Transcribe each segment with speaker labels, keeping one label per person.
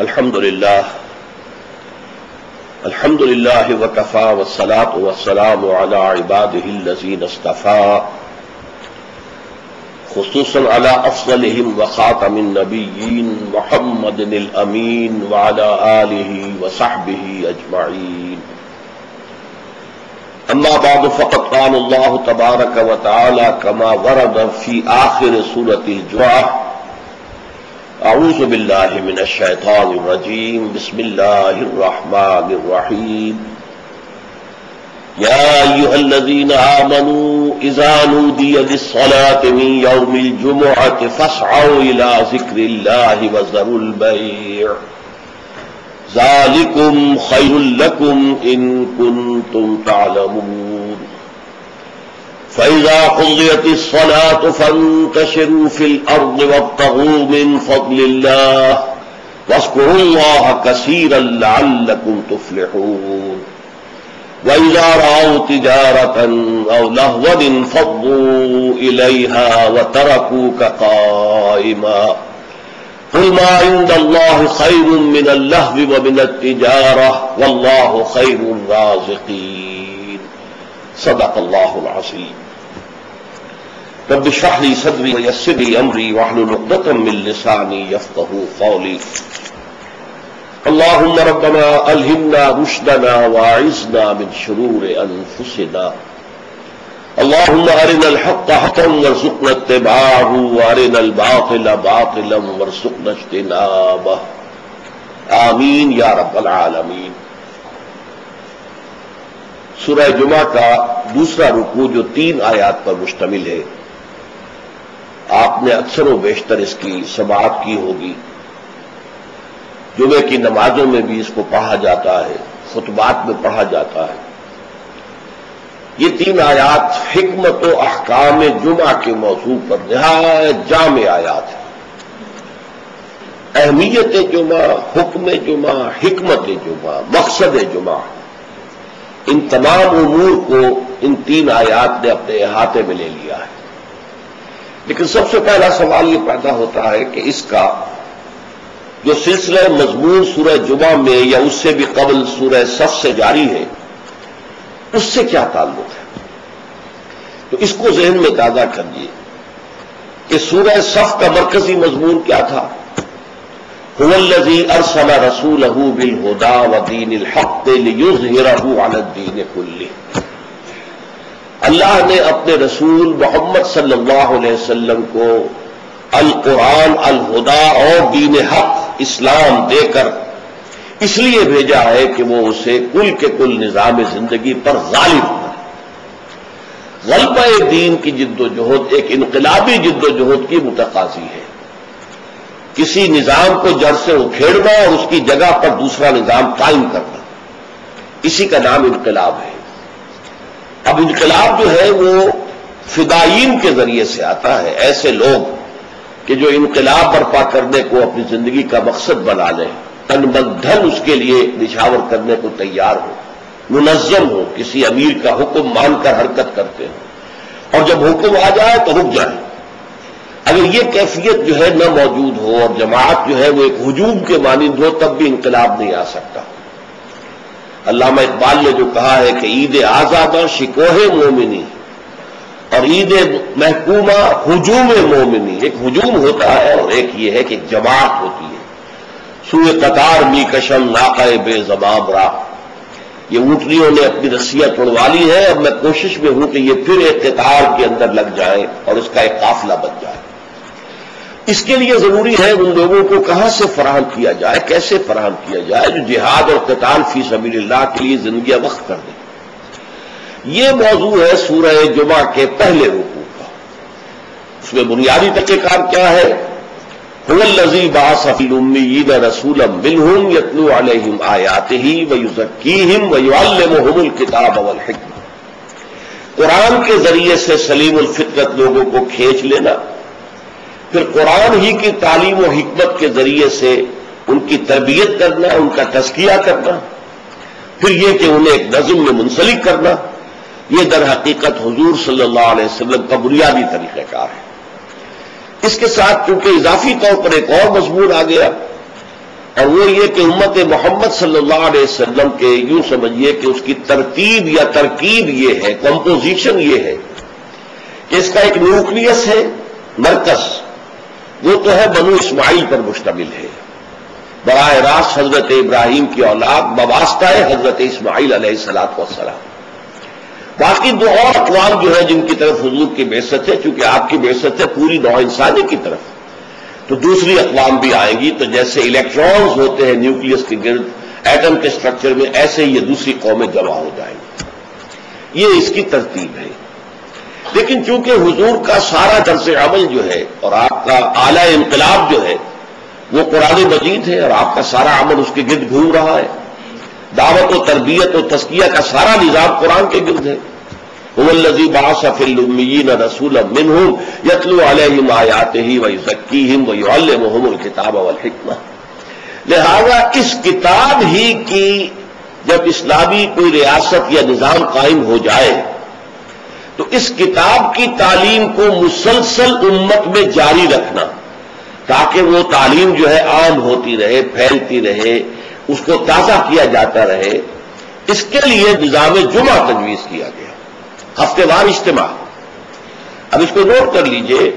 Speaker 1: الحمد للہ وکفى والصلاة والسلام على عباده الذین اصطفى خصوصا على افضلهم وخاتم النبیین محمد الامین وعلى آلہ وصحبہ اجمعین. اما بعد فقد قال اللہ تبارک وتعالی كما ورد في آخر سورة الجمعہ: اعوذ باللہ من الشیطان الرجیم بسم اللہ الرحمن الرحیم. یا ایھا الذین آمنوا اذا نودی للصلاة من یوم الجمعة فاسعوا الى ذکر اللہ وذروا البیع ذالکم خیر لکم ان کنتم تعلمون. فَإِذَا قُضِيَتِ الصَّلَاةُ فَانتَشِرُوا فِي الْأَرْضِ وَابْتَغُوا مِنْ فَضْلِ اللَّهِ وَاذْكُرُوا اللَّهَ كَثِيرًا لَعَلَّكُمْ تُفْلِحُونَ. وَإِذَا رَأَوْا تِجَارَةً أَوْ لَهْوًا انفَضُّوا إِلَيْهَا وَتَرَكُوكَ قَائِمًا. قُلْ مَا عِندَ اللَّهِ خَيْرٌ مِّنَ اللَّهْوِ وَمِنَ التِّجَارَةِ وَاللَّهُ خَيْرُ الرَّازِقِينَ. صدق اللہ العظیم. رب اشرح لي صدری ويسر لي امری واحلل عقدۃ من لسانی یفقهوا قولی. اللهم ربنا الہمنا رشدنا واعذنا من شرور انفسنا. اللهم ارنا الحق حقا وارزقنا اتباعه وارنا الباطل باطلا وارزقنا اجتنابه. آمین یا رب العالمین. سورہ جمعہ کا دوسرا رکوع جو 3 آیات پر مشتمل ہے، آپ نے اکثر و بیشتر اس کی سماعت کی ہوگی. جمعے کی نمازوں میں بھی اس کو پڑھا جاتا ہے، خطبات میں پڑھا جاتا ہے. یہ 3 آیات حکمت و احکام جمعہ کے موضوع پر نہایت جامع آیات ہیں. اہمیت جمعہ، حکم جمعہ، حکمت جمعہ، مقصد جمعہ، ان تمام امور کو ان 3 آیات نے اپنے احاطے میں لے لیا ہے. لیکن سب سے پہلا سوال یہ پیدا ہوتا ہے کہ اس کا جو سلسلہ مضمون سورہ جمعہ میں یا اس سے بھی قبل سورہ صف سے جاری ہے، اس سے کیا تعلق ہے؟ تو اس کو ذہن میں تازہ کریے کہ سورہ صف کا مرکزی مضمون کیا تھا؟ هو الذی ارسل رسولہ بالہدی ودین الحق لیظہرہ علی الدین کلہ. اللہ نے اپنے رسول محمد صلی اللہ علیہ وسلم کو القرآن، الہدی اور دین حق اسلام دے کر اس لیے بھیجا ہے کہ وہ اسے کل کے کل نظام زندگی پر غالب کرے. غلبہ دین کی جد و جہد ایک انقلابی جد و جہد کی متقاضی ہے. کسی نظام کو جڑ سے اکھیڑنا اور اس کی جگہ پر دوسرا نظام قائم کرنا، اسی کا نام انقلاب ہے. اب انقلاب جو ہے وہ فدائین کے ذریعے سے آتا ہے. ایسے لوگ کہ جو انقلاب برپا کرنے کو اپنی زندگی کا مقصد بنا لیں، تن من دھن اس کے لیے نچھاور کرنے کو تیار ہو، منظم ہو، کسی امیر کا حکم مان کر حرکت کرتے ہوں، اور جب حکم آ جائے تو رک جائیں. اگر یہ کیفیت جو ہے نہ موجود ہو اور جماعت جو ہے وہ ایک ہجوم کے مانند ہو، تب بھی انقلاب نہیں آ سکتا. علامہ اقبال نے جو کہا ہے کہ عید آزادہ شکوہ مومنی اور عید محکومہ ہجوم مومنی. ایک ہجوم ہوتا ہے اور ایک یہ ہے کہ ایک جماعت ہوتی ہے. سوئے قطار می کشم ناقہ بے زباب را. یہ اونٹنیوں نے اپنی رسیاں توڑوا لی ہے، اب میں کوشش میں ہوں کہ یہ پھر ایک قطار کے اندر لگ جائیں اور اس کا ایک قافلہ بن جائے. اس کے لیے ضروری ہے ان لوگوں کو کہاں سے فراہم کیا جائے، کیسے فراہم کیا جائے جو جہاد اور قتال فی سبیل اللہ کے لیے زندگی وقف کر دیں. یہ موضوع ہے سورہ جمعہ کے پہلے رکوع کا. اس میں بنیادی طریقہ کار کیا ہے؟ هو الذی بعث فی الامیین رسولا منہم یتلو علیہم آیاتہ ویزکیہم ویعلمہم الکتاب والحکمہ. قرآن کے ذریعے سے سلیم الفطرت لوگوں کو کھینچ لینا، پھر قرآن ہی کی تعلیم و حکمت کے ذریعے سے ان کی تربیت کرنا، ان کا تزکیہ کرنا، پھر یہ کہ انہیں ایک نظم میں منسلک کرنا. یہ در حقیقت حضور صلی اللہ علیہ وسلم کا بنیادی طریقہ کار ہے. اس کے ساتھ چونکہ اضافی طور پر ایک اور مضمون آ گیا اور وہ یہ کہ امت محمد صلی اللہ علیہ وسلم کے یوں سمجھیے کہ اس کی ترتیب یا ترکیب یہ ہے، کمپوزیشن یہ ہے کہ اس کا ایک نیوکلیس ہے، مرکز، وہ تو ہے بنو اسماعیل پر مشتمل ہے، براہ راست حضرت ابراہیم کی اولاد بواسطہ ہے حضرت اسماعیل علیہ السلام۔ باقی دو اور اقوام جو ہے جن کی طرف حضور کی بعثت ہے، چونکہ آپ کی بعثت ہے پوری نوع انسانی کی طرف، تو دوسری اقوام بھی آئیں گی، تو جیسے الیکٹرانز ہوتے ہیں نیوکلیس کے گرد ایٹم کے سٹرکچر میں، ایسے ہی یہ دوسری قومیں جمع ہو جائیں گی، یہ اس کی ترتیب ہے۔ لیکن چونکہ حضور کا سارا طرز عمل جو ہے اور آپ کا اعلی انقلاب جو ہے وہ قرآن مجید ہے، اور آپ کا سارا عمل اس کے گرد گھوم رہا ہے، دعوت و تربیت و تزکیہ کا سارا نظام قرآن کے گرد ہے۔ هو الذی بعث فی الامیین رسولا منہم یتلو علیہم آیاتہ ویزکیہم ویعلمہم الکتاب والحکمہ۔ لہذا اس کتاب ہی کی جب اسلامی کوئی ریاست یا نظام قائم ہو جائے تو اس کتاب کی تعلیم کو مسلسل امت میں جاری رکھنا، تاکہ وہ تعلیم جو ہے عام ہوتی رہے، پھیلتی رہے، اس کو تازہ کیا جاتا رہے، اس کے لیے نظام جمعہ تجویز کیا گیا، ہفتے وار اجتماع۔ اب اس کو نوٹ کر لیجئے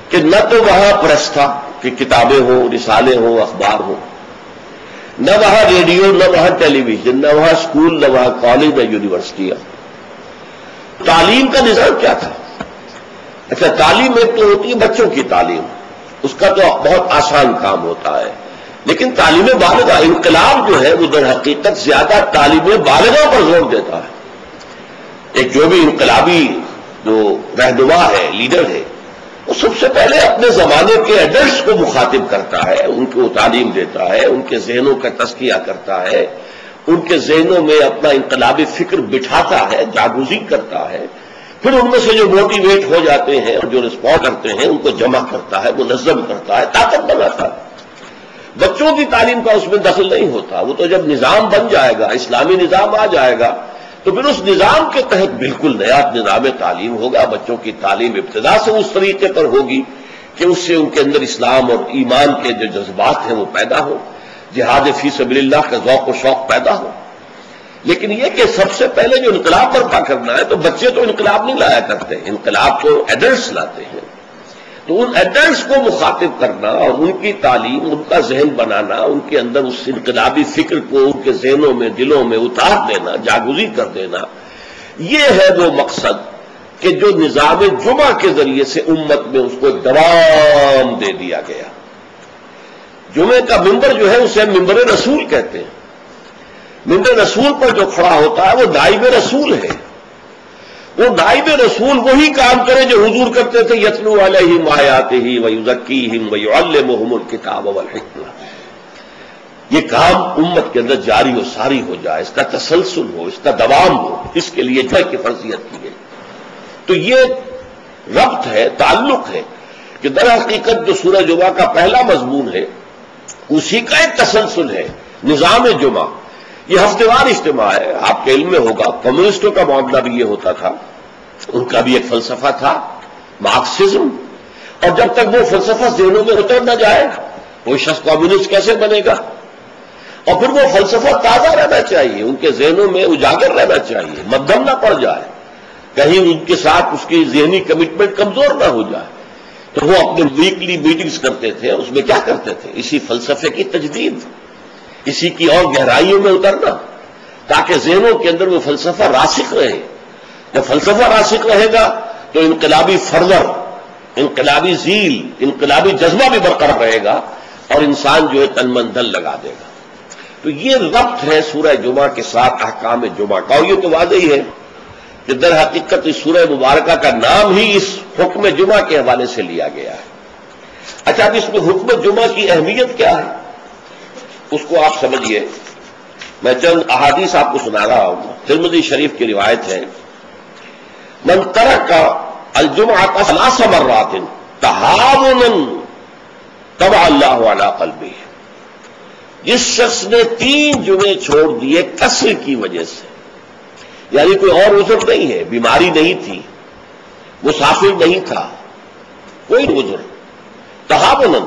Speaker 1: کہ نہ تو وہاں پریس تھا کہ کتابیں ہوں، رسالے ہوں، اخبار ہوں، نہ وہاں ریڈیو، نہ وہاں ٹیلی ویژن، نہ وہاں اسکول، نہ وہاں کالج، نہ یونیورسٹیاں۔ تعلیم کا نظام کیا تھا؟ اچھا، تعلیم ایک تو ہوتی ہے بچوں کی تعلیم، اس کا تو بہت آسان کام ہوتا ہے، لیکن تعلیم بالغہ، انقلاب جو ہے وہ در حقیقت زیادہ تعلیم بالغہ پر زور دیتا ہے۔ ایک جو بھی انقلابی جو رہنما ہے، لیڈر ہے، وہ سب سے پہلے اپنے زمانے کے ایڈلٹس کو مخاطب کرتا ہے، ان کو تعلیم دیتا ہے، ان کے ذہنوں کا تزکیہ کرتا ہے، ان کے ذہنوں میں اپنا انقلابی فکر بٹھاتا ہے، جاگوزی کرتا ہے، پھر ان میں سے جو موٹیویٹ ہو جاتے ہیں اور جو رسپونڈ کرتے ہیں ان کو جمع کرتا ہے، منظم کرتا ہے، طاقت بناتا ہے۔ بچوں کی تعلیم کا اس میں دخل نہیں ہوتا، وہ تو جب نظام بن جائے گا، اسلامی نظام آ جائے گا، تو پھر اس نظام کے تحت بالکل نیا نظام تعلیم ہوگا۔ بچوں کی تعلیم ابتدا سے اس طریقے پر ہوگی کہ اس سے ان کے اندر اسلام اور ایمان کے جو جذبات ہیں وہ پیدا ہو، جہاد فی سبیل اللہ کا ذوق و شوق پیدا ہو۔ لیکن یہ کہ سب سے پہلے جو انقلاب برپا کرنا ہے، تو بچے تو انقلاب نہیں لایا کرتے، انقلاب تو ایڈلٹس لاتے ہیں، تو ان ایڈلٹس کو مخاطب کرنا اور ان کی تعلیم، ان کا ذہن بنانا، ان کے اندر اس انقلابی فکر کو ان کے ذہنوں میں، دلوں میں اتار دینا، جاگوزی کر دینا، یہ ہے وہ مقصد کہ جو نظام جمعہ کے ذریعے سے امت میں اس کو دوام دے دیا گیا۔ جمعے کا ممبر جو ہے اسے ممبر رسول کہتے ہیں۔ ممبر رسول پر جو کھڑا ہوتا ہے وہ نائب رسول ہے۔ وہ نائب رسول وہی کام کرے جو حضور کرتے تھے، یتلو علیہم آیاتہ ویزکیہم ویعلمہم الکتاب والحکمہ۔ یہ کام امت کے اندر جاری و ساری ہو جائے، اس کا تسلسل ہو، اس کا دوام ہو، اس کے لیے جمعہ کی فرضیت کی گئی۔ تو یہ ربط ہے، تعلق ہے کہ در حقیقت جو سورہ جمعہ کا پہلا مضمون ہے اسی کا ایک تسلسل ہے، نظام جمعہ۔ یہ ہفتے وار اجتماع ہے، آپ کے علم میں ہوگا کمیونسٹوں کا معاملہ بھی یہ ہوتا تھا، ان کا بھی ایک فلسفہ تھا مارکسزم، اور جب تک وہ فلسفہ ذہنوں میں اتر نہ جائے وہ شخص کمیونسٹ کیسے بنے گا؟ اور پھر وہ فلسفہ تازہ رہنا چاہیے، ان کے ذہنوں میں اجاگر رہنا چاہیے، مدھم نہ پڑ جائے، کہیں ان کے ساتھ اس کی ذہنی کمٹمنٹ کمزور نہ ہو جائے۔ تو وہ اپنے ویکلی میٹنگز کرتے تھے، اس میں کیا کرتے تھے؟ اسی فلسفے کی تجدید، اسی کی اور گہرائیوں میں اترنا، تاکہ ذہنوں کے اندر وہ فلسفہ راسخ رہے۔ جب فلسفہ راسخ رہے گا تو انقلابی فرور، انقلابی ذیل، انقلابی جذبہ بھی برقرار رہے گا اور انسان جو ہے تن من دل لگا دے گا۔ تو یہ ربط ہے سورہ جمعہ کے ساتھ احکام جمعہ کا، اور یہ تو واضح ہی ہے کہ در حقیقت اس سورہ مبارکہ کا نام ہی اس حکم جمعہ کے حوالے سے لیا گیا ہے۔ اچھا، اب اس میں حکم جمعہ کی اہمیت کیا ہے اس کو آپ سمجھیے۔ میں چند احادیث آپ کو سنا رہا ہوں۔ ترمذی شریف کی روایت ہے، من ترک الجمعۃ ثلاث مرات تہاونا طبع اللہ علی قلبہ، جس شخص نے 3 جمعے چھوڑ دیے کسر کی وجہ سے، یعنی کوئی اور عذر نہیں ہے، بیماری نہیں تھی، مسافر نہیں تھا، کوئی عذر، تہاونا،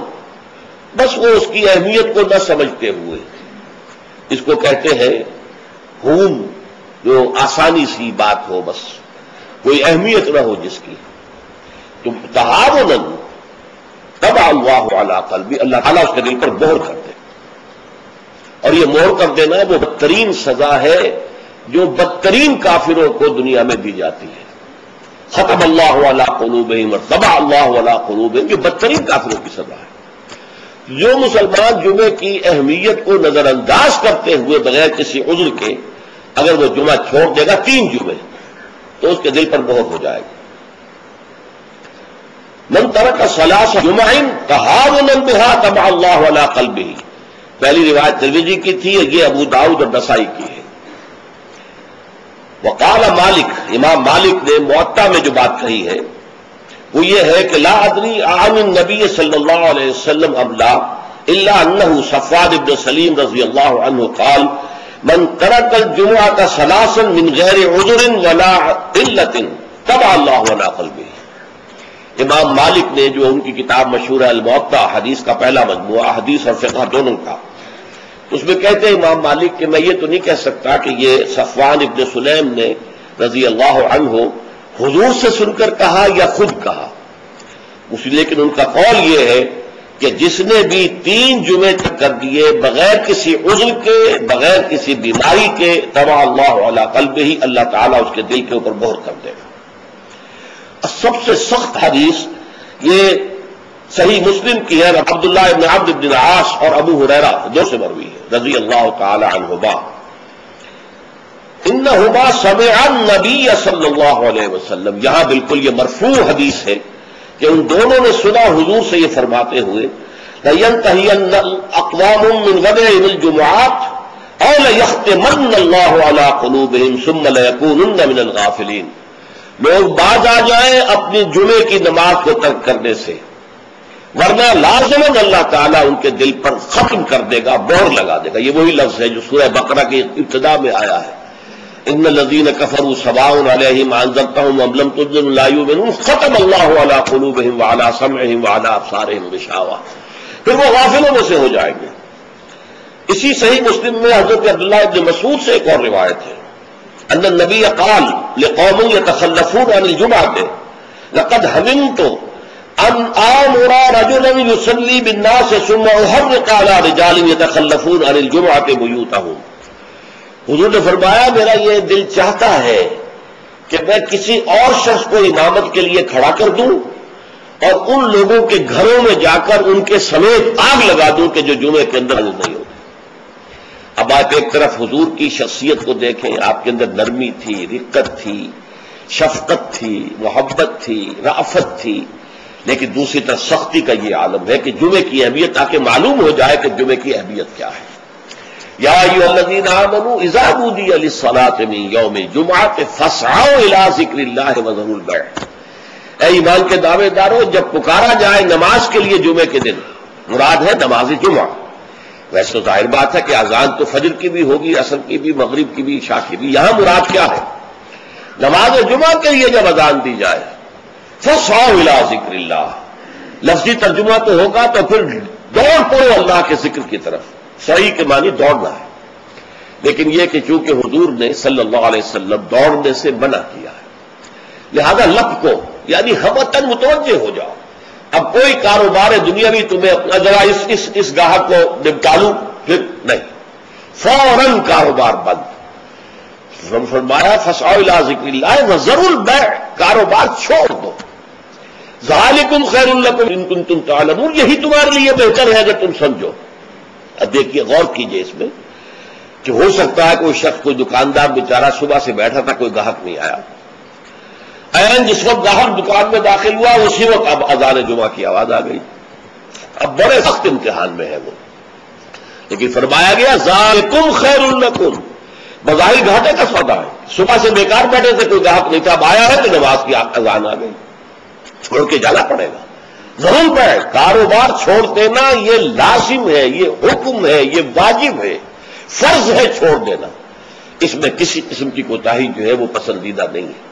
Speaker 1: بس وہ اس کی اہمیت کو نہ سمجھتے ہوئے، اس کو کہتے ہیں ہون، جو آسانی سی بات ہو، بس کوئی اہمیت نہ ہو جس کی، تو تہاونا طبع اللہ علی قلبی، اللہ تعالیٰ اس کے دل پر مہر کر دے. اور یہ مہر کر دینا وہ بدترین سزا ہے جو بدترین کافروں کو دنیا میں دی جاتی ہے. ختم اللہ علی قلوبہم اور طبع اللہ علی قلوبہم، یہ بدترین کافروں کی سزا ہے. جو مسلمان جمعے کی اہمیت کو نظر انداز کرتے ہوئے بغیر کسی عذر کے اگر وہ جمعہ چھوڑ دے گا 3 جمعے، تو اس کے دل پر مہر ہو جائے گی. من ترک ثلاث جمع تہاونا بہا طبع اللہ علی قلبہ، پہلی روایت ترمذی کی تھی، یہ ابو داؤد اور نسائی کی ہے. وقال مالک، امام مالک نے موطا میں جو بات کہی ہے وہ یہ ہے کہ لا ادری عن النبی صلی اللہ علیہ وسلم ام لا الا انه صفوان بن سلیم رضی اللہ عنہ قال من ترک الجمعة ثلاثا من غیر عذر ولا علت طبع اللہ علی قلبہ. امام مالک نے جو ان کی کتاب مشہور ہے الموطا، حدیث کا پہلا مجموعہ، حدیث اور فقہ دونوں کا، اس میں کہتے ہیں امام مالک کہ میں یہ تو نہیں کہہ سکتا کہ یہ صفوان ابن سلیم نے رضی اللہ عنہ حضور سے سن کر کہا یا خود کہا، لیکن ان کا قول یہ ہے کہ جس نے بھی 3 جمعے تک کر دیے بغیر کسی عذر کے، بغیر کسی بیماری کے، طبع اللہ علی قلبہ ہی، اللہ تعالیٰ اس کے دل کے اوپر مہر کر دے گا. سب سے سخت حدیث یہ صحیح مسلم کی ہے، عبداللہ ابن عمرو بن العاص اور ابو ہریرہ دو سے مروی ہے رضی اللہ تعالی عنہما، انہما سمعا النبی صلی اللہ علیہ وسلم. یہاں بالکل یہ مرفوع حدیث ہے کہ ان دونوں نے سنا حضور سے یہ فرماتے ہوئے لَيَنْتَهِيَنَّ أَقْوَامٌ مِّنْ غَدَرِ الْجُمُعَاتِ أَوْ لَيَخْتِمَنَّ اللَّهُ عَلَىٰ قُلُوبِهِمْ ثُمَّ لَيَكُونُنَّ مِنَ الْغَافِلِينَ. لوگ باز آ جائیں اپنی جمعے کی نماز کو ترک کرنے سے، ورنہ لازماً اللہ تعالیٰ ان کے دل پر ختم کر دے گا، مہر لگا دے گا. یہ وہی لفظ ہے جو سورہ بقرہ کی ابتدا میں آیا ہے، ان الذین کفروا سواء علیہم انذرتہم ام لم تنذرہم لا یؤمنون ختم اللہ علی قلوبہم وعلی سمعہم وعلی ابصارہم غشاوہ. پھر وہ غافلوں میں سے ہو جائیں گے. اسی صحیح مسلم میں حضرت عبداللہ ابن مسعود سے ایک اور روایت ہے، ان النبی قال لقوم یتخلفون عن الجمعة لقد هممت ان آمر رجلا يصلي بالناس ثم احرق على رجال يتخلفون عن الجمعة بيوتهم. حضور نے فرمایا میرا یہ دل چاہتا ہے کہ میں کسی اور شخص کو امامت کے لیے کھڑا کر دوں اور ان لوگوں کے گھروں میں جا کر ان کے سمیت آگ لگا دوں کہ جو جمعے کے اندر حاضر نہیں ہو. اب آپ ایک طرف حضور کی شخصیت کو دیکھیں، آپ کے اندر نرمی تھی، رقت تھی، شفقت تھی، محبت تھی، رأفت تھی، لیکن دوسری طرف سختی کا یہ عالم ہے کہ جمعے کی اہمیت تاکہ معلوم ہو جائے کہ جمعے کی اہمیت کیا ہے. یا ایھا الذین آمنوا اذا نودی للصلاۃ من یوم الجمعۃ فاسعوا الی ذکر اللہ وذروا البیع. اے ایمان کے دعوے دارو، جب پکارا جائے نماز کے لیے جمعے کے دن، مراد ہے نماز جمعہ. ویسے تو ظاہر بات ہے کہ اذان تو فجر کی بھی ہوگی، عصر کی بھی، مغرب کی بھی، عشاء کی بھی. یہاں مراد کیا ہے؟ نماز جمعہ کے لیے جب اذان دی جائے فاسعوا الی ذکر اللہ. لفظی ترجمہ تو ہوگا تو پھر دوڑ پڑو اللہ کے ذکر کی طرف. صحیح کے معنی دوڑنا ہے، لیکن یہ کہ چونکہ حضور نے صلی اللہ علیہ وسلم دوڑنے سے منع کیا ہے، لہذا لب کو یعنی ہمتاً متوجہ ہو جاؤ. اب کوئی کاروبار دنیاوی تمہیں اپنا ذرا اس گاہک کو نپٹا لوں، پھر نہیں، فوراً کاروبار بند. فرمایا فاسعوا الی ذکر اللہ وذروا البیع، کاروبار چھوڑ دو. ذالکم خیر لکم ان کنتم تعلمون، یہی تمہارے لیے بہتر ہے اگر تم سمجھو. اب دیکھیے غور کیجئے اس میں کہ ہو سکتا ہے کوئی شخص، کوئی دکاندار بیچارہ صبح سے بیٹھا تھا، کوئی گاہک نہیں آیا، جس وقت گاہک دکان میں داخل ہوا اسی وقت اب اذان جمعہ کی آواز آ گئی. اب بڑے سخت امتحان میں ہے وہ، لیکن فرمایا گیا ذالکم خیر لکم. بظاہر گھاٹے کا سودا ہے، صبح سے بیکار بیٹھے تھے، کوئی گاہک نہیں تھا، اب آیا ہے تو نماز کی اذان آ گئی، چھوڑ کے جانا پڑے گا. ضرور پہ کاروبار چھوڑ دینا یہ لازم ہے، یہ حکم ہے، یہ واجب ہے، فرض ہے چھوڑ دینا. اس میں کسی قسم کی کوتاہی جو ہے وہ پسندیدہ نہیں ہے.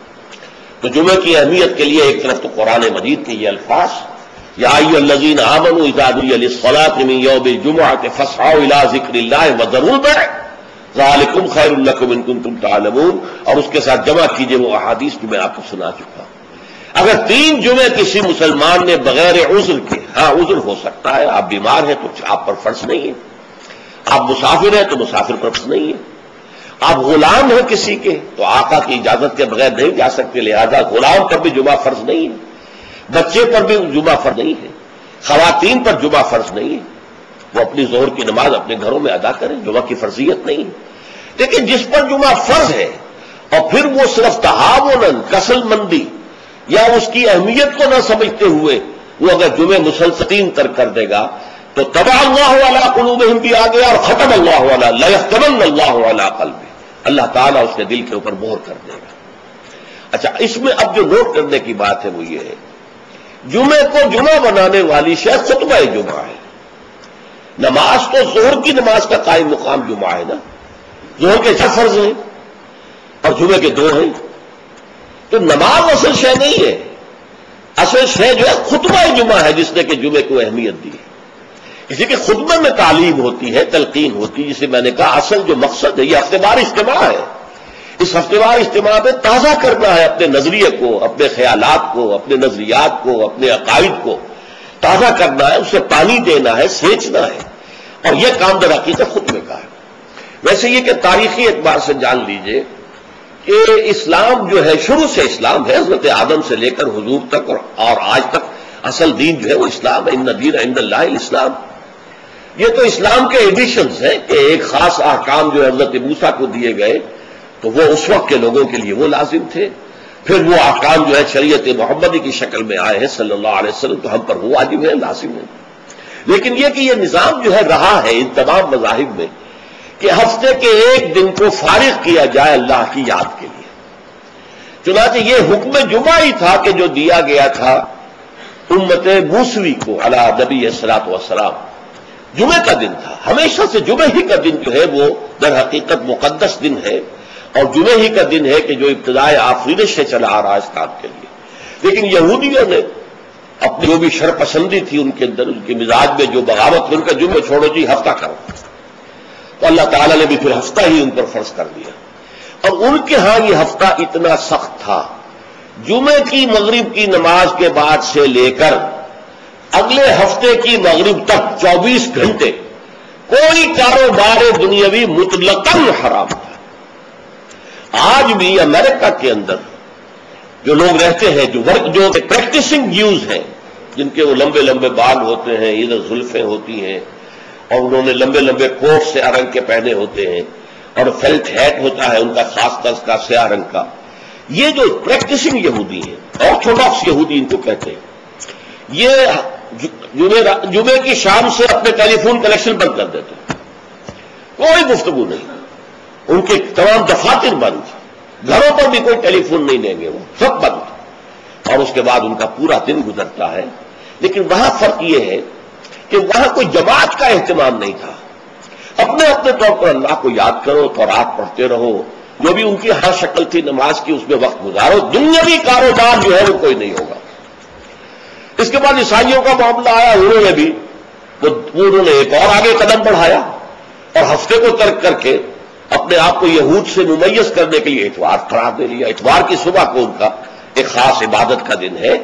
Speaker 1: تو جمعے کی اہمیت کے لیے ایک طرف تو قرآن مجید کے یہ الفاظ، یا ایھا الذین آمنوا اذا نودی للصلاۃ من یوم الجمعۃ فاسعوا الی ذکر اللہ وذروا البیع ذالکم خیر لکم ان کنتم تعلمون، اور اس کے ساتھ جمع کیجئے وہ احادیث جو میں آپ کو سنا چکا ہوں۔ اگر 3 جمعے کسی مسلمان نے بغیر عذر کے، ہاں عذر ہو سکتا ہے، آپ بیمار ہیں تو آپ پر فرض نہیں ہے، آپ مسافر ہیں تو مسافر پر فرض نہیں ہے، آپ غلام ہیں کسی کے تو آقا کی اجازت کے بغیر نہیں جا سکتے، لہذا غلام پر بھی جمعہ فرض نہیں ہے، بچے پر بھی جمعہ فرض نہیں ہے، خواتین پر جمعہ فرض نہیں ہے، وہ اپنی ظہر کی نماز اپنے گھروں میں ادا کریں، جمعہ کی فرضیت نہیں ہے۔ لیکن جس پر جمعہ فرض ہے اور پھر وہ صرف تہاوناً، کسل مندی یا اس کی اہمیت کو نہ سمجھتے ہوئے وہ اگر جمعے مسلسل ترک کر دے گا تو طبع اللہ علی قلوبہم بھی آ گیا، اور ختم اللہ علی لیختمن اللہ علی قلبہ، اللہ تعالیٰ اس کے دل کے اوپر مہر کر دے گا۔ اچھا، اس میں اب جو نوٹ کرنے کی بات ہے وہ یہ ہے، جمعے کو جمعہ بنانے والی شے خطبہ جمعہ ہے۔ نماز تو ظہر کی نماز کا قائم مقام جمعہ ہے نا، ظہر کے 4 فرض ہیں اور جمعے کے 2 ہیں، تو نماز اصل شے نہیں ہے، اصل شے جو ہے خطبہ جمعہ ہے جس نے کہ جمعے کو اہمیت دی ہے۔ اس لیے کہ خطبے میں تعلیم ہوتی ہے، تلقین ہوتی ہے، جسے میں نے کہا اصل جو مقصد ہے یہ ہفتے وار اجتماع ہے۔ اس ہفتے وار اجتماع میں تازہ کرنا ہے اپنے نظریے کو، اپنے خیالات کو، اپنے نظریات کو، اپنے عقائد کو تازہ کرنا ہے، اسے پانی دینا ہے، سینچنا ہے، اور یہ کام در حقیقت خطبے کا ہے۔ ویسے یہ کہ تاریخی اعتبار سے جان لیجئے کہ اسلام جو ہے شروع سے اسلام ہے، حضرت آدم سے لے کر حضور تک اور آج تک اصل دین جو ہے وہ اسلام ہے، ان الدین عند اللہ الاسلام۔ یہ تو اسلام کے ایڈیشنز ہیں کہ ایک خاص احکام جو حضرت موسیٰ کو دیے گئے تو وہ اس وقت کے لوگوں کے لیے وہ لازم تھے، پھر وہ احکام جو ہے شریعت محمدی کی شکل میں آئے ہیں صلی اللہ علیہ وسلم تو ہم پر وہ واجب ہے، لازم ہے۔ لیکن یہ کہ یہ نظام جو ہے رہا ہے ان تمام مذاہب میں کہ ہفتے کے ایک دن کو فارغ کیا جائے اللہ کی یاد کے لیے۔ چنانچہ یہ حکم جمعہ ہی تھا کہ جو دیا گیا تھا امت موسوی کو علی نبی الصلاۃ والسلام، جمعے کا دن تھا، ہمیشہ سے جمعے ہی کا دن جو ہے وہ در حقیقت مقدس دن ہے، اور جمعے ہی کا دن ہے کہ جو ابتدائے آفرینش سے چلا آ رہا ہے اس کام کے لیے۔ لیکن یہودیوں نے اپنی جو بھی شر پسندی تھی ان کے اندر، ان کے مزاج میں جو بغاوت تھی، ان کا جمعے چھوڑو جی ہفتہ کرو، تو اللہ تعالیٰ نے بھی پھر ہفتہ ہی ان پر فرض کر دیا۔ اور ان کے ہاں یہ ہفتہ اتنا سخت تھا، جمعے کی مغرب کی نماز کے بعد سے لے کر اگلے ہفتے کی مغرب تک 24 گھنٹے کوئی کاروبار دنیاوی مطلقاً حرام تھا۔ آج بھی امریکہ کے اندر جو لوگ رہتے ہیں، جو پریکٹسنگ جیوز ہیں، جن کے وہ لمبے لمبے بال ہوتے ہیں، ادھر زلفیں ہوتی ہیں، اور انہوں نے لمبے لمبے کوٹ سیاہ رنگ کے پہنے ہوتے ہیں، اور فیلٹ ہیٹ ہوتا ہے ان کا خاص طرز کا سیاہ رنگ کا، یہ جو پریکٹسنگ یہودی ہیں، آرتھوڈاکس یہودی ان کو کہتے ہیں، یہ جمعے کی شام سے اپنے ٹیلی فون کنیکشن بند کر دیتے ہیں، کوئی گفتگو نہیں، ان کے تمام دفاتر بند، گھروں پر بھی کوئی ٹیلی فون نہیں لیں گے، وہ سب بند، اور اس کے بعد ان کا پورا دن گزرتا ہے۔ لیکن وہاں فرق یہ ہے کہ وہاں کوئی جماعت کا اہتمام نہیں تھا، اپنے اپنے طور پر اللہ کو یاد کرو، تورات پڑھتے رہو، جو بھی ان کی ہر شکل تھی نماز کی اس میں وقت گزارو، دنیاوی کاروبار جو ہے وہ کوئی نہیں ہوگا۔ اس کے بعد عیسائیوں کا معاملہ آیا، انہوں نے ایک اور آگے قدم بڑھایا اور ہفتے کو ترک کر کے اپنے آپ کو یہود سے ممیز کرنے کے لیے اتوار قرار دے لیا۔ اتوار کی صبح کو ان کا ایک خاص عبادت کا دن ہے،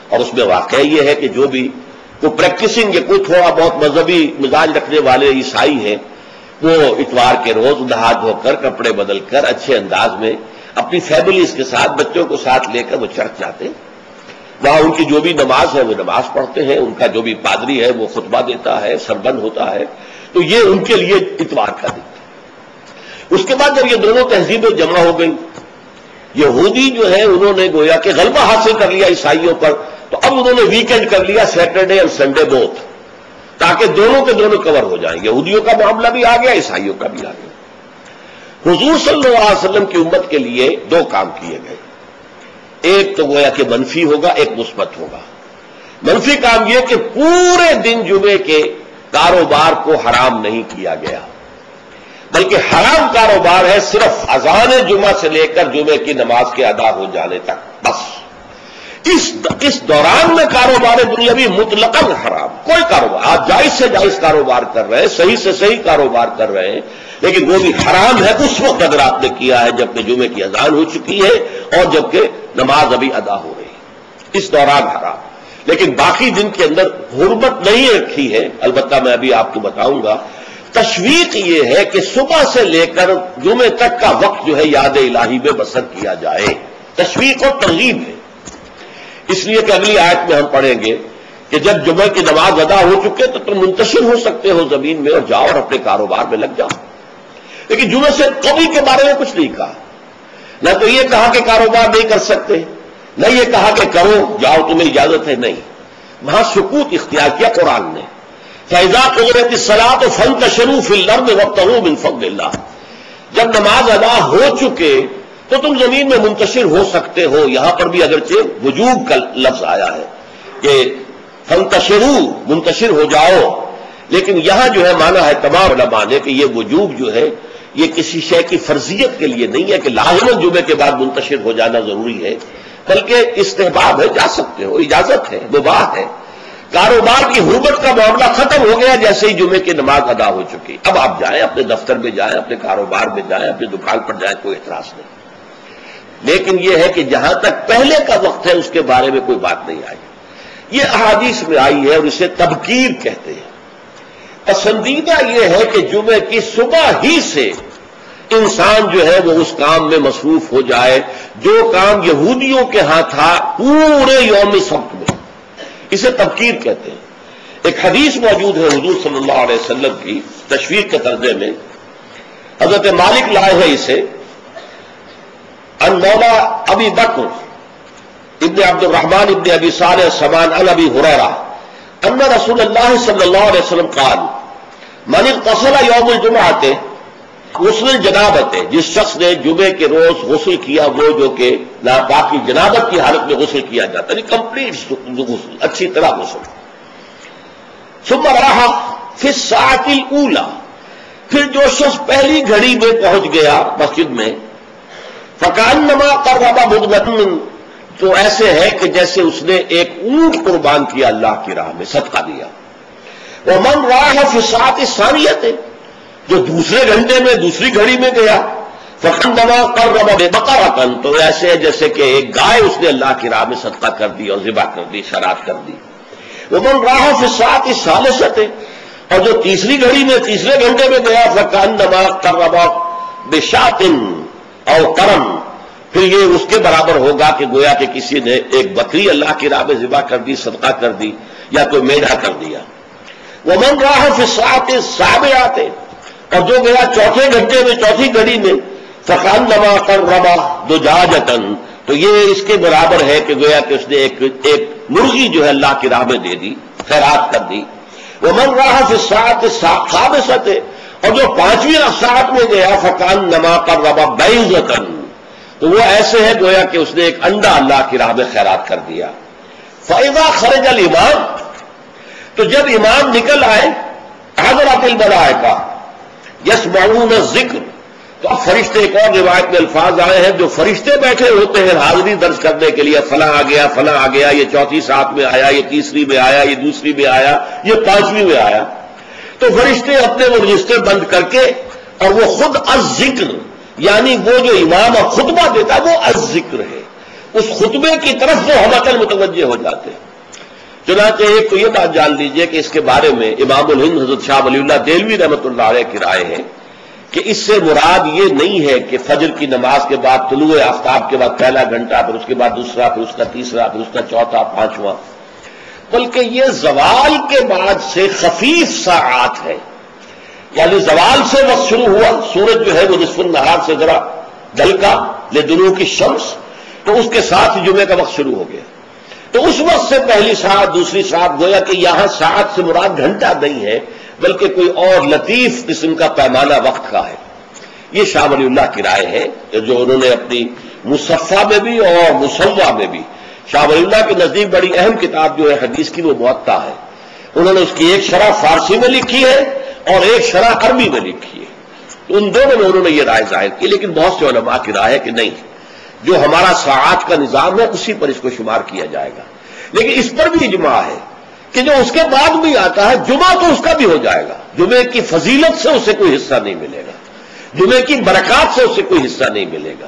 Speaker 1: اور اس میں واقعہ یہ ہے کہ جو بھی کوئی پریکٹسنگ یا کوئی تھوڑا بہت مذہبی مزاج رکھنے والے عیسائی ہیں، وہ اتوار کے روز نہا دھو کر کپڑے بدل کر اچھے انداز میں اپنی فیملیز کے ساتھ، بچوں کو ساتھ لے کر وہ چرچ جاتے ہیں، وہاں ان کی جو بھی نماز ہے وہ نماز پڑھتے ہیں، ان کا جو بھی پادری ہے وہ خطبہ دیتا ہے، سربند ہوتا ہے، تو یہ ان کے لیے اتوار کا دن ہے۔ اس کے بعد جب یہ دونوں تہذیبیں جمع ہو گئی، یہودی جو ہے انہوں نے گویا کہ غلبہ حاصل کر لیا عیسائیوں پر، تو اب انہوں نے ویکینڈ کر لیا، سیٹرڈے اور سنڈے بوتھ، تاکہ دونوں کے دونوں کور ہو جائیں، یہودیوں کا معاملہ بھی آ گیا، عیسائیوں کا بھی آ گیا۔ حضور صلی اللہ علیہ وسلم کی امت کے لیے 2 کام کیے گئے، ایک تو گویا کہ منفی ہوگا، ایک مثبت ہوگا۔ منفی کام یہ کہ پورے دن جمعے کے کاروبار کو حرام نہیں کیا گیا، بلکہ حرام کاروبار ہے صرف اذان جمعہ سے لے کر جمعے کی نماز کے ادا ہو جانے تک، بس اس دوران میں کاروبار دنیاوی مطلقاً حرام، کوئی کاروبار آپ جائز سے جائز کاروبار کر رہے ہیں، صحیح سے صحیح کاروبار کر رہے ہیں، لیکن وہ بھی حرام ہے اس وقت اگر آپ نے کیا ہے جبکہ جمعے کی اذان ہو چکی ہے اور جبکہ نماز ابھی ادا ہو رہی ہے، اس دوران حرام۔ لیکن باقی دن کے اندر حرمت نہیں رکھی ہے، البتہ میں ابھی آپ کو بتاؤں گا۔ تشویق یہ ہے کہ صبح سے لے کر جمعے تک کا وقت جو ہے یاد الہی میں بسر کیا جائے، تشویق اور ترغیب ہے، اس لیے کہ اگلی آیت میں ہم پڑھیں گے کہ جب جمعہ کی نماز ادا ہو چکے تو تم منتشر ہو سکتے ہو زمین میں اور جاؤ اور اپنے کاروبار میں لگ جاؤ۔ لیکن جمعے سے قبل کے بارے میں کچھ نہیں کہا، نہ تو یہ کہا کہ کاروبار نہیں کر سکتے، نہ یہ کہا کہ کرو جاؤ تمہیں اجازت ہے، نہیں، وہاں سکوت اختیار کیا قرآن نے۔ فَإِذَا قُضِيَتِ الصَّلَاةُ فَانتَشِرُوا فِي الْأَرْضِ وَابْتَغُوا مِن فَضْلِ اللَّهِ، جب نماز ادا ہو چکے تو تم زمین میں منتشر ہو سکتے ہو۔ یہاں پر بھی اگرچہ وجوب کا لفظ آیا ہے کہ فانتشروا، منتشر ہو جاؤ، لیکن یہاں جو ہے مانا ہے تمام علماء نے کہ یہ وجوب جو ہے یہ کسی شے کی فرضیت کے لیے نہیں ہے کہ لازماً جمعے کے بعد منتشر ہو جانا ضروری ہے، بلکہ استحباب ہے، جا سکتے ہو، اجازت ہے، مباح ہے۔ کاروبار کی حرمت کا معاملہ ختم ہو گیا جیسے ہی جمعے کی نماز ادا ہو چکی، اب آپ جائیں، اپنے دفتر میں جائیں، اپنے کاروبار میں جائیں، اپنی دکان پر جائیں، کوئی اعتراض نہیں۔ لیکن یہ ہے کہ جہاں تک پہلے کا وقت ہے اس کے بارے میں کوئی بات نہیں آئی، یہ احادیث میں آئی ہے اور اسے تبکیر کہتے ہیں۔ پسندیدہ یہ ہے کہ جمعے کی صبح ہی سے انسان جو ہے وہ اس کام میں مصروف ہو جائے جو کام یہودیوں کے ہاں تھا پورے یوم سبت میں، اسے تبکیر کہتے ہیں۔ ایک حدیث موجود ہے حضور صلی اللہ علیہ وسلم کی تشویق کے ترجمے میں، حضرت مالک لائے ہیں اسے، ان مولا ابی بکر ابن عبد الرحمن ابن ابی صالح سمان عن ابی ہریرہ ان رسول اللہ صلی اللہ علیہ وسلم قال من اغتسل یوم الجمعہ غسل الجنابت، جس شخص نے جمعے کے روز غسل کیا، وہ جو کہ ناپاکی جنابت کی حالت میں غسل کیا جاتا ہے، کمپلیٹ غسل، اچھی طرح غسل، ثم راح فی الساعۃ الاولی، پھر جو شخص پہلی گھڑی میں پہنچ گیا مسجد میں، فکأنما قرب بدنۃ، تو ایسے ہے کہ جیسے اس نے ایک اونٹ قربان کیا اللہ کی راہ میں، صدقہ دیا۔ ومن راح فی الساعۃ الثانیۃ، جو دوسرے گھنٹے میں دوسری گھڑی میں گیا، فکأنما قرب بقرۃ، تو ایسے ہے جیسے کہ ایک گائے اس نے اللہ کی راہ میں صدقہ کر دی اور ذبح کر دی، شرات کر دی۔ ومن راح فی الساعۃ الثالثۃ، اور جو تیسری گھڑی میں تیسرے گھنٹے میں گیا، فکأنما قرب بشاۃ او قرن، پھر یہ اس کے برابر ہوگا کہ گویا کہ کسی نے ایک بکری اللہ کی راہ میں ذبح کر دی، صدقہ کر دی، یا کوئی میڑھا کر دیا۔ ومن راح فی الساعۃ السابعۃ، اور جو گیا چوتھے گھنٹے میں چوتھی گھڑی میں، فکأنما قرب دجاجۃ، تو یہ اس کے برابر ہے کہ گویا کہ اس نے ایک مرغی جو ہے اللہ کی راہ میں دے دی، خیرات کر دی۔ ومن راح فی الساعۃ الخامسۃ، اور جو پانچویں ساعت میں گیا، فکأنما قرب بیضۃ، تو وہ ایسے ہے گویا کہ اس نے ایک انڈا اللہ کی راہ میں خیرات کر دیا۔ فإذا خرج الامام، تو جب امام نکل آئے، حضرت الملائکہ یسمعون الذکر، تو اب فرشتے، ایک اور روایت میں الفاظ آئے ہیں جو فرشتے بیٹھے ہوتے ہیں حاضری درج کرنے کے لیے، فلاں آ گیا، فلاں آ گیا، یہ چوتھی ساتھ میں آیا، یہ تیسری میں آیا، یہ دوسری میں آیا، یہ پانچویں میں آیا، تو فرشتے اپنے وہ رجسٹر بند کر کے، اور وہ خود الذکر، یعنی وہ جو امام اب خطبہ دیتا ہے وہ الذکر ہے، اس خطبے کی طرف وہ ہمتن متوجہ ہو جاتے ہیں۔ چنانچہ ایک تو یہ بات جان لیجئے کہ اس کے بارے میں امام الہند حضرت شاہ ولی اللہ دہلوی رحمۃ اللہ علیہ کی رائے ہے کہ اس سے مراد یہ نہیں ہے کہ فجر کی نماز کے بعد طلوع آفتاب کے بعد پہلا گھنٹہ، پھر اس کے بعد دوسرا، پھر اس کا تیسرا، پھر اس کا چوتھا، پانچواں، بلکہ یہ زوال کے بعد سے خفیف ساعات ہے، یعنی زوال سے وقت شروع ہوا، سورج جو ہے وہ نصف النہار سے ذرا ڈھلکا لدنو کی شمس، تو اس کے ساتھ ہی جمعے کا وقت شروع ہو گیا، تو اس وقت سے پہلی ساعت، دوسری ساعت، گویا کہ یہاں ساعت سے مراد گھنٹہ نہیں ہے بلکہ کوئی اور لطیف قسم کا پیمانہ وقت کا ہے۔ یہ شاہ ولی اللہ کی رائے ہے جو انہوں نے اپنی مصفہ میں بھی اور مصوع میں بھی، شاہ ولی اللہ کے نزدیک بڑی اہم کتاب جو ہے حدیث کی وہ موطا ہے، انہوں نے اس کی ایک شرح فارسی میں لکھی ہے اور ایک شرح عربی میں لکھی ہے، ان دونوں میں انہوں نے یہ رائے ظاہر کی، لیکن بہت سے علماء کی رائے ہے کہ نہیں، جو ہمارا ساعات کا نظام ہے اسی پر اس کو شمار کیا جائے گا. لیکن اس پر بھی اجماع ہے کہ جو اس کے بعد بھی آتا ہے جمعہ تو اس کا بھی ہو جائے گا. جمعے کی فضیلت سے اسے کوئی حصہ نہیں ملے گا, جمعے کی برکات سے اسے کوئی حصہ نہیں ملے گا,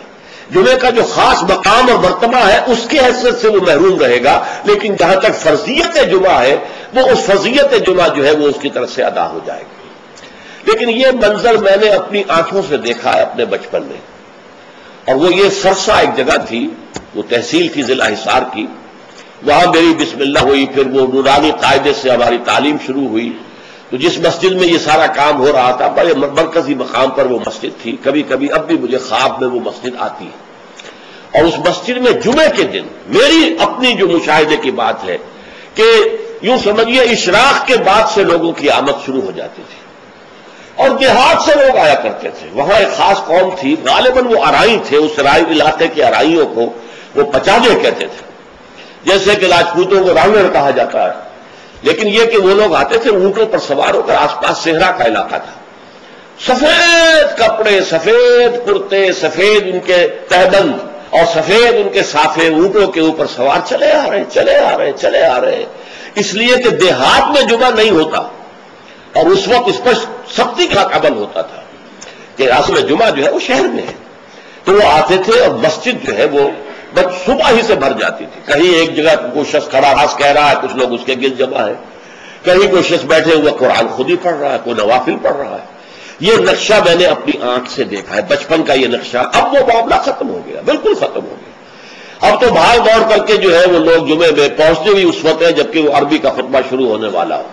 Speaker 1: جمعے کا جو خاص مقام اور مرتبہ ہے اس کی حیثیت سے وہ محروم رہے گا. لیکن جہاں تک فرضیت جمعہ ہے وہ اس فرضیت جمعہ جو ہے وہ اس کی طرف سے ادا ہو جائے گا. لیکن یہ منظر میں نے اپنی آنکھوں سے دیکھا ہے اپنے بچپن میں, اور وہ یہ سرسا ایک جگہ تھی, وہ تحصیل تھی ضلع حصار کی, وہاں میری بسم اللہ ہوئی, پھر وہ نورانی قاعدے سے ہماری تعلیم شروع ہوئی. تو جس مسجد میں یہ سارا کام ہو رہا تھا بڑے مرکزی مقام پر وہ مسجد تھی. کبھی کبھی اب بھی مجھے خواب میں وہ مسجد آتی ہے, اور اس مسجد میں جمعے کے دن میری اپنی جو مشاہدے کی بات ہے کہ یوں سمجھیے اشراق کے بعد سے لوگوں کی آمد شروع ہو جاتی تھی, اور دیہات سے لوگ آیا کرتے تھے. وہاں ایک خاص قوم تھی, غالباً وہ ارائی تھے, اس رائی علاقے کے ارائیوں کو وہ پچاجے کہتے تھے, جیسے کہ راجپوتوں کو رانگڑ کہا جاتا ہے. لیکن یہ کہ وہ لوگ آتے تھے اونٹوں پر سوار ہو کر, آس پاس صحرا کا علاقہ تھا, سفید کپڑے, سفید کرتے, سفید ان کے تہبند اور سفید ان کے صافے, اونٹوں کے اوپر سوار چلے آ رہے چلے آ رہے چلے آ رہے. اس لیے کہ دیہات میں جمعہ نہیں ہوتا, اور اس وقت اس پر سختی کا عمل ہوتا تھا کہ اصل جمعہ جو ہے وہ شہر میں ہے. تو وہ آتے تھے اور مسجد جو ہے وہ بس صبح ہی سے بھر جاتی تھی. کہیں ایک جگہ کوئی شخص کھڑا راز کہہ رہا ہے, کچھ لوگ اس کے گرد جمع ہے, کہیں کوئی شخص بیٹھے ہوئے قرآن خود ہی پڑھ رہا ہے, کوئی نوافل پڑھ رہا ہے. یہ نقشہ میں نے اپنی آنکھ سے دیکھا ہے, بچپن کا یہ نقشہ. اب وہ معاملہ ختم ہو گیا, بالکل ختم ہو گیا. اب تو بھاگ دوڑ کر کے جو ہے وہ لوگ جمعے میں پہنچتے بھی اس وقت ہے جبکہ وہ عربی کا خطبہ شروع ہونے والا ہو,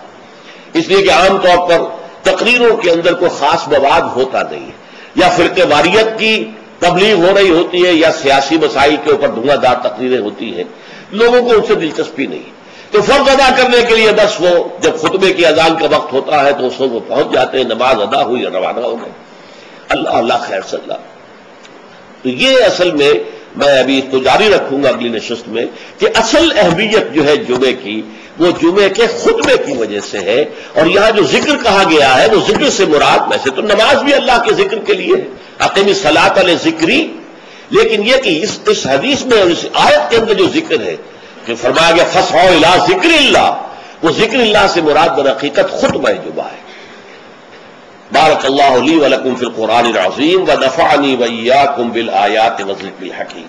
Speaker 1: اس لیے کہ عام طور پر تقریروں کے اندر کوئی خاص مواد ہوتا نہیں ہے, یا فرقے واریت کی تبلیغ ہو رہی ہوتی ہے, یا سیاسی مسائل کے اوپر دھواں دار تقریریں ہوتی ہیں. لوگوں کو ان سے دلچسپی نہیں. تو فرض ادا کرنے کے لیے بس وہ جب خطبے کی اذان کا وقت ہوتا ہے تو اس وقت وہ پہنچ جاتے ہیں, نماز ادا ہوئی اور روانہ ہو گئے. اللہ اللہ خیر صلی اللہ. تو یہ اصل میں ابھی اس کو جاری رکھوں گا اگلی نشست میں کہ اصل اہمیت جو ہے جمعے کی وہ جمعے کے خطبے کی وجہ سے ہے. اور یہاں جو ذکر کہا گیا ہے وہ ذکر سے مراد, ویسے تو نماز بھی اللہ کے ذکر کے لیے ہے, اقیم الصلاۃ علی ذکری, لیکن یہ کہ اس حدیث میں اور اس آیت کے اندر جو ذکر ہے کہ فرمایا گیا فسعوا الی ذکر اللہ, وہ ذکر اللہ سے مراد در حقیقت خطبہ جمعہ ہے. بارک اللہ لی ولکم فی القرآن العظیم ونفعنی وإیاکم بالآیات والذکر الحکیم.